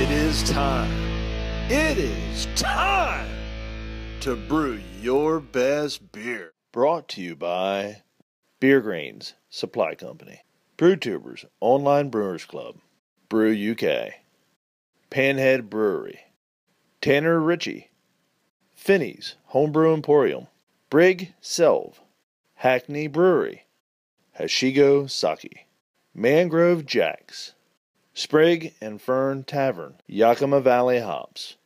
It is time. It is time to brew your best beer. Brought to you by Beer Grains Supply Company, BrewTubers Online Brewers Club, Brew UK, Panhead Brewery, Tanner Ritchie, Finney's Homebrew Emporium, Brig Selv, Hackney Brewery, Hashigo Sake, Mangrove Jacks, Sprig and Fern Tavern, Yakima Valley Hops.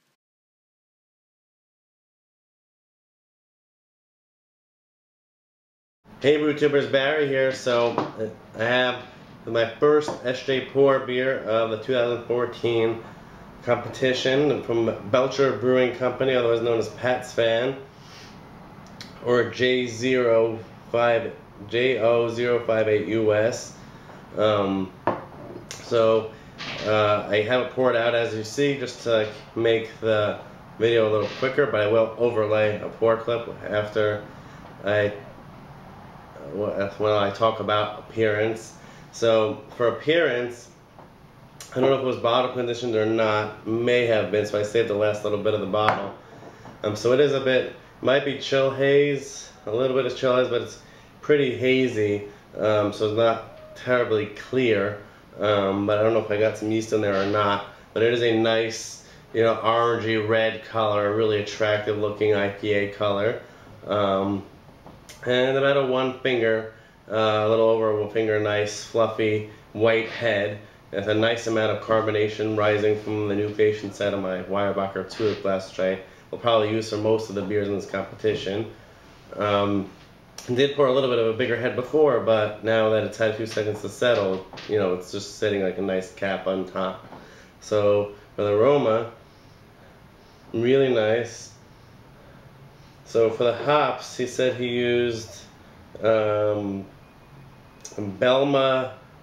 Hey BrewTubers, Barry here. So I have my first SJ Porr beer of the 2014 competition from Belcher Brewing Company, otherwise known as Pat's Fan, or JO058US. I have it poured out as you see, just to make the video a little quicker, but I will overlay a pour clip after when I talk about appearance. So for appearance, I don't know if it was bottle conditioned or not. May have been, so I saved the last little bit of the bottle. So it is a bit, might be chill haze, a little bit of chill haze, but it's pretty hazy, so it's not terribly clear. But I don't know if I got some yeast in there or not. But it is a nice, orangey red color, really attractive looking IPA color. And about a 1 finger, a little over 1 finger, nice fluffy white head. With a nice amount of carbonation rising from the nucleation side of my Weyerbacher 2 glass, which I will probably use for most of the beers in this competition. Did pour a little bit of a bigger head before, but now that it's had a few seconds to settle, it's just sitting like a nice cap on top. So for the aroma, really nice. So for the hops, he said he used Belma,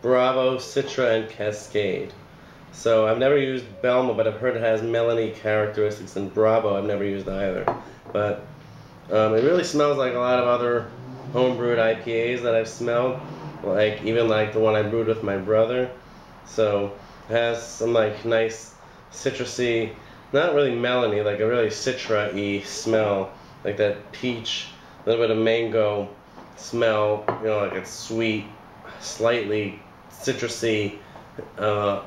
Bravo, Citra, and Cascade. So I've never used Belma, but I've heard it has melony characteristics, and Bravo I've never used either. But it really smells like a lot of other homebrewed IPAs that I've smelled, even like the one I brewed with my brother. So it has some nice citrusy, not really melony, like a really citra-y smell, like that peach, a little bit of mango smell, like it's sweet, slightly citrusy, a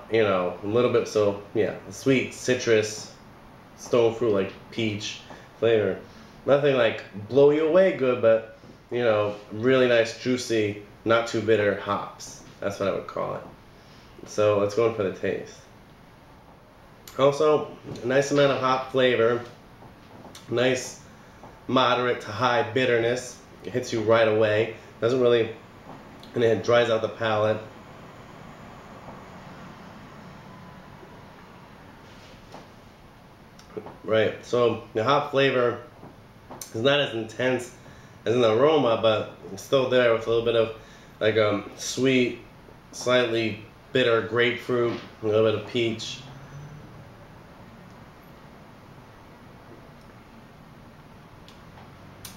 little bit, so yeah, sweet citrus, stone fruit, like peach flavor. Nothing like blow you away good, but really nice, juicy, not too bitter hops. That's what I would call it. So let's go in for the taste. Also, a nice amount of hop flavor, nice moderate to high bitterness. It hits you right away. Doesn't really, and it dries out the palate. Right, so the hop flavor is not as intense as in the aroma, but it's still there with a little bit of sweet, slightly bitter grapefruit, a little bit of peach.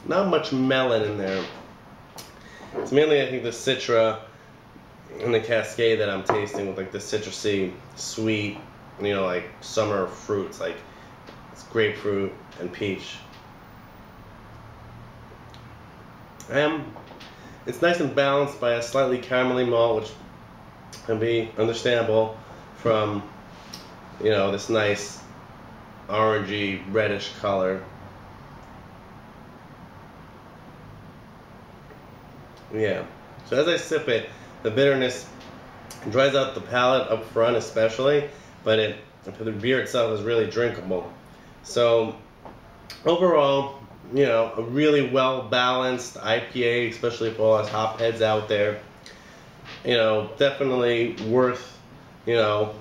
Not much melon in there. It's mainly, I think, the Citra and the Cascade that I'm tasting, with like the citrusy, sweet, like summer fruits, like it's grapefruit and peach. It's nice and balanced by a slightly caramelly malt, which can be understandable from, this nice orangey, reddish color. Yeah, so as I sip it, the bitterness dries out the palate up front especially, but the beer itself is really drinkable. So overall, a really well balanced IPA, especially for all us hop heads out there. Definitely worth, I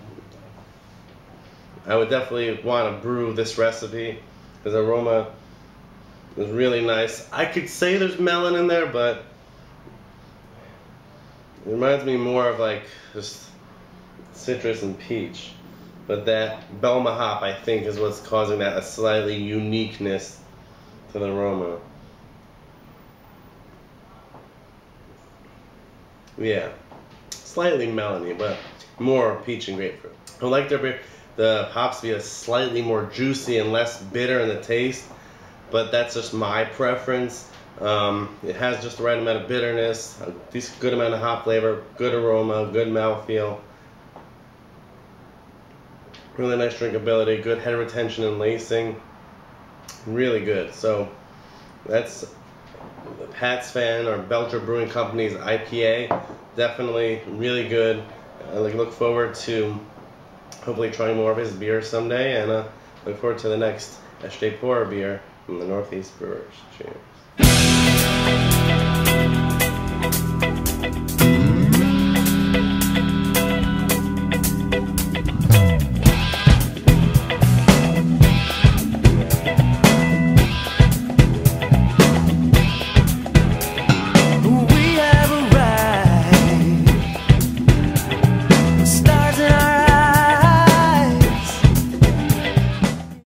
would definitely want to brew this recipe, because the aroma is really nice. I could say there's melon in there, but it reminds me more of like just citrus and peach. But that Belma hop, I think, is what's causing that a slightly uniqueness to the aroma. Yeah, slightly melony, but more peach and grapefruit. I like their beer. the hops to be slightly more juicy and less bitter in the taste, but that's just my preference. It has just the right amount of bitterness, a good amount of hop flavor, good aroma, good mouthfeel. Really nice drinkability, good head retention and lacing. Really good. So that's Pat's Fan, or Belcher Brewing Company's IPA. Definitely really good. I look forward to hopefully trying more of his beer someday, and look forward to the next Porr beer from the Northeast Brewers. Cheers.